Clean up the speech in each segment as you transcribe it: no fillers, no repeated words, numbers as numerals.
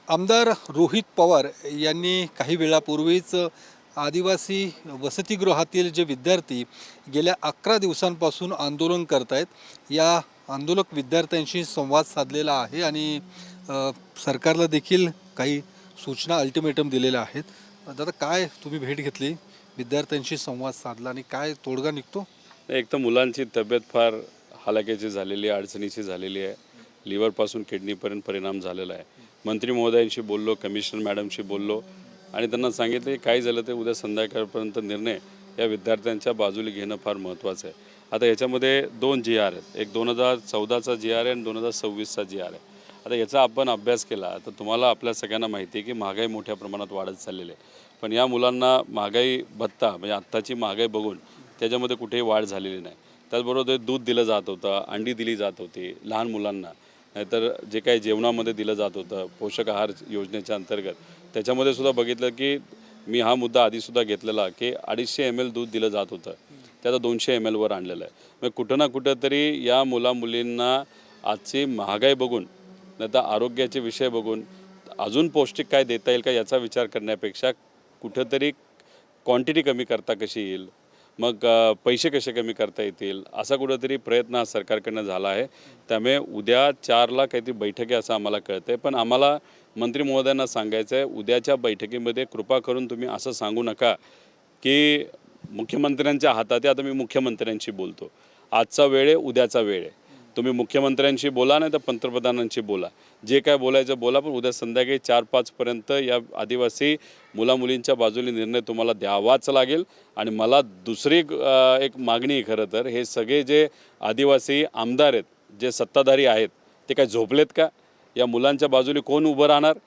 आमदार रोहित पवार यांनी काही वेळापूर्वीच आदिवासी वसतिगृहातील जे विद्यार्थी गेल्या 11 दिवसांपासून आंदोलन करत आहेत या आंदोलक विद्यार्थ्यांशी संवाद साधलेला आहे आणि सरकारला देखील काही सूचना अल्टिमेटम दिलेल्या आहेत. दादा, काय तुम्ही भेट घेतली, विद्यार्थ्यांशी संवाद साधला आणि काय तोडगा निघतो? एक तर मुलांची तब्येत फार हालाकीची झालेली आहे, अडचणीची झालेली आहे. लिव्हरपासून किडनीपर्यंत परिणाम झालेला आहे. मंत्री महोदयांशी बोललो, कमिशनर मॅडमशी बोललो आणि त्यांना सांगितले काय झालं ते उद्या संध्याकाळपर्यंत निर्णय या विद्यार्थ्यांच्या बाजूला घेणं फार महत्त्वाचं आहे. आता याच्यामध्ये 2 GR आहेत, एक 2014चा GR आहे आणि 2026चा GR आहे. आता याचा आपण अभ्यास केला तर तुम्हाला आपल्या सगळ्यांना माहिती आहे की महागाई मोठ्या प्रमाणात वाढत चाललेली आहे. पण या मुलांना महागाई भत्ता म्हणजे आत्ताची महागाई बघून त्याच्यामध्ये कुठेही वाढ झालेली नाही. त्याचबरोबर दूध दिलं जात होतं, अंडी दिली जात होती लहान मुलांना, नाहीतर जे काही जेवणामध्ये दिलं जात होतं पोषक आहार योजनेच्या अंतर्गत त्याच्यामध्ये सुद्धा बघितलं की मी हा मुद्दा आधीसुद्धा घेतलेला की 250 ml दूध दिलं जात होतं, ते आता 200 ml वर आणलेलं आहे. मग कुठं ना कुठं तरी या मुलींना आजची महागाई बघून नाहीतर आरोग्याचे विषय बघून अजून पौष्टिक काय देता येईल का याचा विचार करण्यापेक्षा कुठंतरी क्वांटिटी कमी करता कशी येईल, मग पैसे कसे कमी करता येतील असा कुठंतरी प्रयत्न हा सरकारकडनं झाला आहे. त्यामुळे उद्या 4ला काहीतरी बैठक आहे असं आम्हाला कळतं आहे. पण आम्हाला मंत्री महोदयांना सांगायचं आहे, उद्याच्या बैठकीमध्ये कृपा करून तुम्ही असं सांगू नका की मुख्यमंत्र्यांच्या हातात आहे. आता मी मुख्यमंत्र्यांशी बोलतो, आजचा वेळ आहे, उद्याचा वेळ आहे. तुम्ही मुख्यमंत्र्यांशी बोला नाही तर पंतप्रधानांशी बोला, जे काय बोलायचं बोला, पण उद्या संध्याकाळी 4-5पर्यंत या आदिवासी मुलामुलींच्या बाजूने निर्णय तुम्हाला द्यावाच लागेल. आणि मला दुसरी एक मागणी आहे, खरं तर हे सगळे जे आदिवासी आमदार आहेत, जे सत्ताधारी आहेत, ते काय झोपलेत का? या मुलांच्या बाजूने कोण उभं राहणार?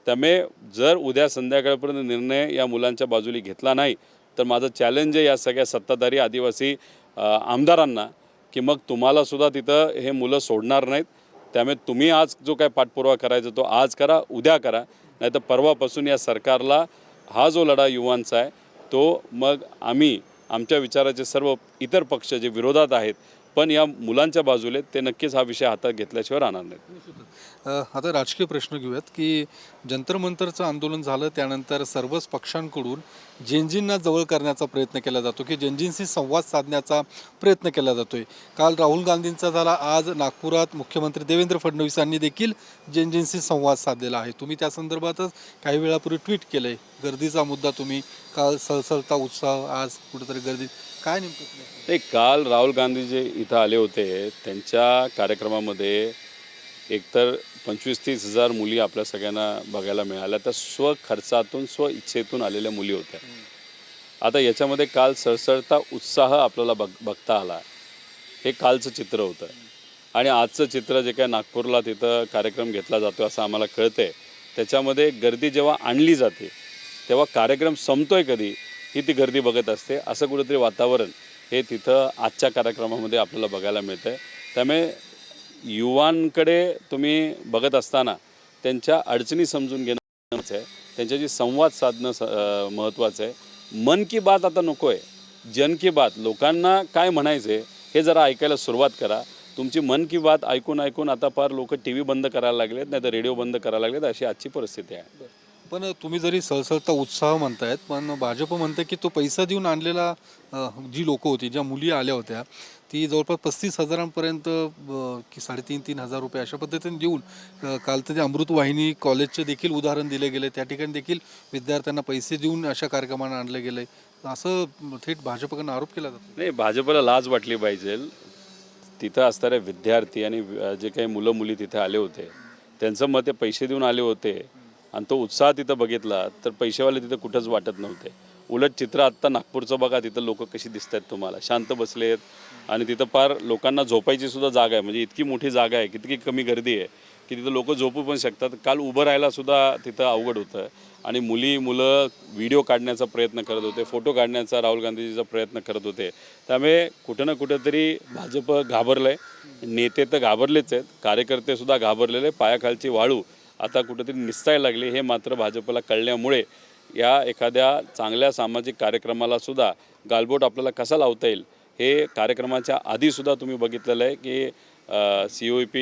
त्यामुळे जर उद्या संध्याकाळपर्यंत निर्णय या मुलांच्या बाजूने घेतला नाही तर माझं चॅलेंज आहे या सगळ्या सत्ताधारी आदिवासी आमदारांना की मग तुम्हालासुद्धा तिथं हे मुलं सोडणार नाहीत. त्यामुळे तुम्ही आज जो काय पाठपुरावा करायचा तो आज करा, उद्या करा, नाही तर परवापासून या सरकारला हा जो लढा युवांचा आहे तो मग आम्ही आमच्या विचाराचे सर्व इतर पक्ष जे विरोधात आहेत पण या मुलांच्या बाजूले ते नक्कीच हा विषय हातात घेतल्याशिवाय राहणार नाहीत. आता राजकीय प्रश्न घेऊयात की जंतर मंतरचं आंदोलन झालं त्यानंतर सर्वच पक्षांकडून जेनजींना जवळ करण्याचा प्रयत्न केला जातो की जेनजींशी संवाद साधण्याचा प्रयत्न केला जातोय. काल राहुल गांधींचा झाला, आज नागपुरात मुख्यमंत्री देवेंद्र फडणवीसांनी देखील जेनजींशी संवाद साधलेला आहे. तुम्ही त्या संदर्भातच काही वेळापूर्वी ट्विट केलं आहे. गर्दीचा मुद्दा तुम्ही काल सळसळता उत्साह, आज कुठेतरी गर्दी, काय नेमकं? ते काल राहुल गांधी जे इथं आले होते त्यांच्या कार्यक्रमामध्ये एकतर 25-30 हजार मुली आपल्या सगळ्यांना बघायला मिळाल्या. त्या स्वखर्चातून स्वइच्छेतून आलेल्या मुली होत्या. आता याच्यामध्ये काल सळसळता उत्साह आपल्याला बघता आला. हे कालचं चित्र होतं आणि आजचं चित्र जे काय नागपूरला तिथं कार्यक्रम घेतला जातो असं आम्हाला कळतंय. त्याच्यामध्ये गर्दी जेव्हा आणली जाते तेव्हा कार्यक्रम संपतोय कधी ही ती गर्दी बघत असते. असं कुठंतरी वातावरण हे तिथं आजच्या कार्यक्रमामध्ये आपल्याला बघायला मिळतं आहे. त्यामुळे युवांकडे तुम्ही बघत असताना त्यांच्या अडचणी समजून घेणं महत्त्वाचं आहे, त्यांच्याशी संवाद साधणं महत्त्वाचं आहे. मन की बात आता नको आहे, जन की बात. लोकांना काय म्हणायचं आहे हे जरा ऐकायला सुरुवात करा. तुमची मन की बात ऐकून ऐकून आता फार लोक TV बंद करायला लागलेत, नाही तर रेडिओ बंद करायला लागलेत, अशी आजची परिस्थिती आहे. पण तुम्ही जरी सळसळता उत्साह म्हणतायत पण भाजप म्हणते की तो पैसा देऊन आणलेला जी लोक होती, ज्या मुली आल्या होत्या ती जवळपास 35,000पर्यंत की 3,500-3 हजार रुपये अशा पद्धतीने देऊन काल तर ते अमृतवाहिनी कॉलेजचे देखील उदाहरण दिले गेले. त्या ठिकाणी देखील विद्यार्थ्यांना पैसे देऊन अशा कार्यक्रमांना आणले गेले. असं थेट भाजपकडून आरोप केला जातो. नाही, भाजपला लाज वाटली पाहिजे. तिथं असणारे विद्यार्थी आणि जे काही मुलं मुली तिथे आले होते त्यांचं मत पैसे देऊन आले होते आणि तो उत्साह तिथं बघितला तर पैसेवाले तिथं कुठंच वाटत नव्हते. उलट चित्र आत्ता नागपूरचं बघा, तिथं लोक कशी दिसत आहेत तुम्हाला, शांत बसले आहेत आणि तिथं फार लोकांना झोपायची सुद्धा जागा आहे. म्हणजे इतकी मोठी जागा आहे, किती कमी गर्दी आहे की तिथं लोक झोपू पण शकतात. काल उभं राहायलासुद्धा तिथं अवघड होतं आणि मुलं व्हिडिओ काढण्याचा प्रयत्न करत होते, फोटो काढण्याचा राहुल गांधीजीचा प्रयत्न करत होते. त्यामुळे कुठं ना कुठंतरी भाजप घाबरलं आहे. नेते तर घाबरलेच आहेत, कार्यकर्तेसुद्धा घाबरलेले. पायाखालची वाळू आता कुठंतरी निसटायला लागली हे मात्र भाजपला कळल्यामुळे या एखाद्या चांगल्या सामाजिक कार्यक्रमाला सुद्धा गालबोट आपल्याला कसा लावता येईल हे कार्यक्रमाच्या आधीसुद्धा तुम्ही बघितलेलं आहे की COEP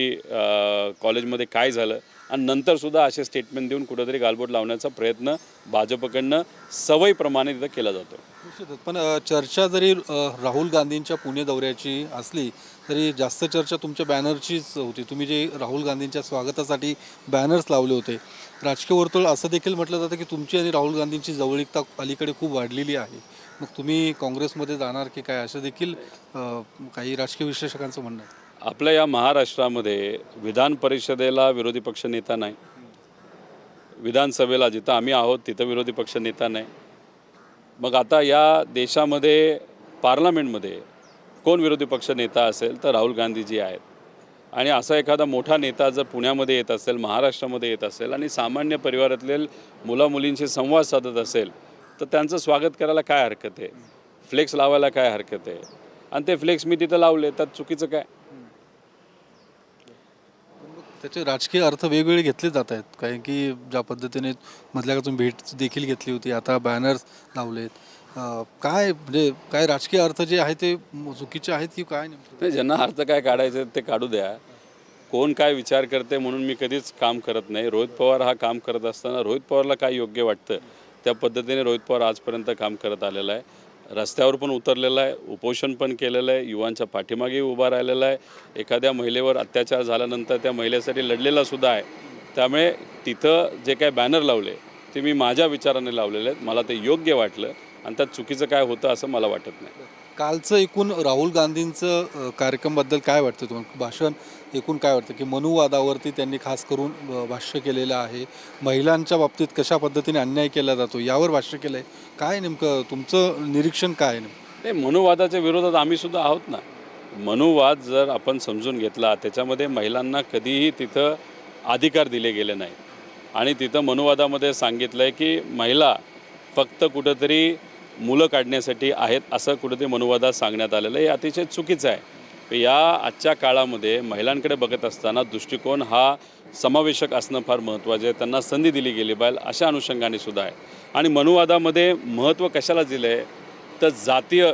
कॉलेजमध्ये काय झालं आणि नंतरसुद्धा असे स्टेटमेंट देऊन कुठंतरी गालबोट लावण्याचा प्रयत्न भाजपकडनं सवयीप्रमाणे तिथं केला जातो. निश्चितच. पण चर्चा जरी राहुल गांधींच्या पुणे दौऱ्याची असली तरी जास्त चर्चा तुमच्या बॅनरचीच होती. तुम्ही जे राहुल गांधींच्या स्वागतासाठी बॅनर्स लावले होते. राजकीय वर्तुळ असं देखील म्हटलं जातं की तुमची आणि राहुल गांधींची जवळीकता अलीकडे खूप वाढलेली आहे. मग तुम्ही काँग्रेसमध्ये जाणार की काय, असं देखील काही राजकीय विश्लेषकांचं म्हणणं आहे. आपल्या या महाराष्ट्रामध्ये विधान परिषदेला विरोधी पक्ष नेता नाही, विधानसभेला जिथं आम्ही आहोत तिथं विरोधी पक्ष नेता नाही. मग आता या देशामध्ये पार्लमेंटमध्ये कोण विरोधी पक्ष नेता असेल तर राहुल गांधीजी आहेत. आणि असा एखादा मोठा नेता जर पुण्यामध्ये येत असेल, महाराष्ट्रामध्ये येत असेल आणि सामान्य परिवारातील मुलामुलींशी संवाद साधत असेल तर त्यांचं स्वागत करायला काय हरकत आहे, फ्लेक्स लावायला काय हरकत आहे. आणि ते फ्लेक्स मी तिथं लावले त्यात चुकीचं काय. त्याचे राजकीय अर्थ वेगवेगळे घेतले जात आहेत. कारण की ज्या पद्धतीने मधल्या काळातून भेट देखील घेतली होती, आता बॅनर्स लावलेत, काय म्हणजे काय राजकीय अर्थ जे आहे ते चुकीचे आहेत की काय नेमकं? नाही, ज्यांना अर्थ काय काढायचे ते काढू द्या. कोण काय विचार करते म्हणून मी कधीच काम करत नाही. रोहित पवार हा काम करत असताना रोहित पवारला काय योग्य वाटतं त्या पद्धतीने रोहित पवार आजपर्यंत काम करत आलेला आहे. रस्त्यावर पण उतरलेला आहे, उपोषण पण केलेलं आहे, युवांच्या पाठीमागे उभा राहिलेला आहे, एखाद्या महिलेवर अत्याचार झाल्यानंतर त्या महिलेसाठी लढलेला सुद्धा आहे. त्यामुळे तिथं जे काय बॅनर लावले ते मी माझ्या विचाराने लावलेले आहेत. मला ते योग्य वाटलं आणि त्यात चुकीचं काय होतं असं मला वाटत नाही. कालचं एकूण राहुल गांधींचं कार्यक्रमबद्दल काय वाटतं तुम्हाला? भाषण एकूण काय वाटतं की मनुवादावरती त्यांनी खास करून भाष्य केलेलं आहे. महिलांच्या बाबतीत कशा पद्धतीने अन्याय केला जातो यावर भाष्य केलं आहे. काय नेमकं तुमचं निरीक्षण काय आहे नेमकं? नाही, मनुवादाच्या विरोधात आम्ही सुद्धा आहोत ना. मनुवाद जर आपण समजून घेतला त्याच्यामध्ये महिलांना कधीही तिथं अधिकार दिले गेले नाही. आणि तिथं मनुवादामध्ये सांगितलं आहे की महिला फक्त कुठंतरी मुलं काढण्यासाठी आहेत असं कुठंतरी मनुवादात सांगण्यात आलेलं आहे. हे अतिशय चुकीचं आहे. या आजच्या काळामध्ये महिलांकडे बघत असताना दृष्टिकोन हा समावेशक असणं फार महत्त्वाचं आहे. त्यांना संधी दिली गेली पाहिजे अशा अनुषंगाने सुद्धा आहे. आणि मनुवादामध्ये महत्त्व कशाला दिलं आहे तर जातीय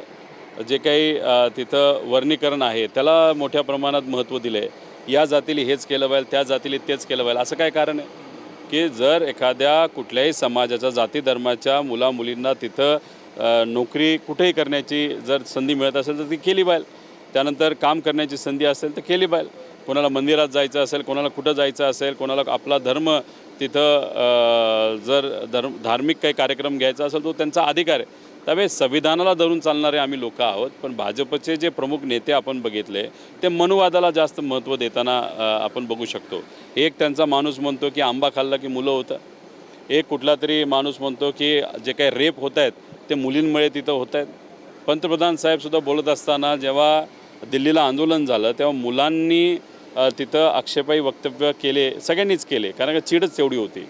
जे काही तिथं वर्गीकरण आहे त्याला मोठ्या प्रमाणात महत्त्व दिलं आहे. या जातीला हेच केलं पाहिजे, त्या जातीला तेच केलं पाहिजे असं काय कारण आहे की जर एखाद्या कुठल्याही समाजाच्या जाती धर्माच्या मुलामुलींना तिथं नोकरी कुठेही करण्याची जर संधी मिळत असेल तर ती केली पाहिजे. त्यानंतर काम करण्याची संधी असेल तर केली पाहिजे. कोणाला मंदिरात जायचं असेल, कोणाला कुठं जायचं असेल, कोणाला आपला धर्म तिथं जर धार्मिक काही कार्यक्रम घ्यायचा असेल तो त्यांचा अधिकार आहे. त्यामुळे संविधानाला धरून चालणारे आम्ही लोक आहोत. पण भाजपचे जे प्रमुख नेते आपण बघितले ते मनुवादाला जास्त महत्त्व देताना आपण बघू शकतो. एक त्यांचा माणूस म्हणतो की आंबा खाल्ला की मुलं होतं. एक कुठला तरी माणूस म्हणतो की जे काही रेप होत आहेत ते मुलींमुळे तिथं होत आहेत. पंतप्रधान साहेबसुद्धा बोलत असताना जेव्हा दिल्लीला आंदोलन झालं तेव्हा मुलांनी तिथं आक्षेपाई वक्तव्य केले, सगळ्यांनीच केले कारण का चीडच तेवढी होती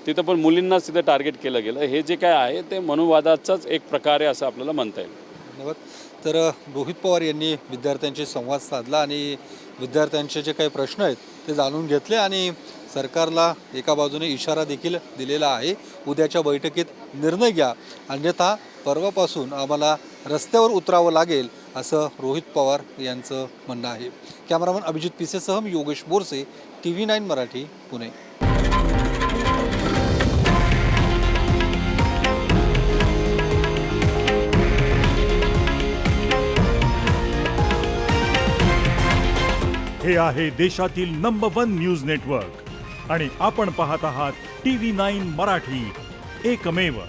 तिथं. पण मुलींनाच तिथं टार्गेट केलं गेलं. हे जे काय आहे ते मनुवादाचाच एक प्रकार आहे असं आपल्याला म्हणता येईल. धन्यवाद. तर रोहित पवार यांनी विद्यार्थ्यांशी संवाद साधला आणि विद्यार्थ्यांचे जे काही प्रश्न आहेत ते जाणून घेतले आणि सरकारला एका बाजूने इशारा देखील दिलेला आहे. उद्याच्या बैठकीत निर्णय घ्या, अन्यथा परवापासून आम्हाला रस्त्यावर उतरावं लागेल असं रोहित पवार यांचं म्हणणं आहे. कॅमेरामन अभिजित पिसेसह मी योगेश बोरसे, TV9 मराठी, पुणे. हे आहे देशातील नंबर 1 न्यूज नेटवर्क आणि आपण पाहत आहात TV9 मराठी, एकमेव.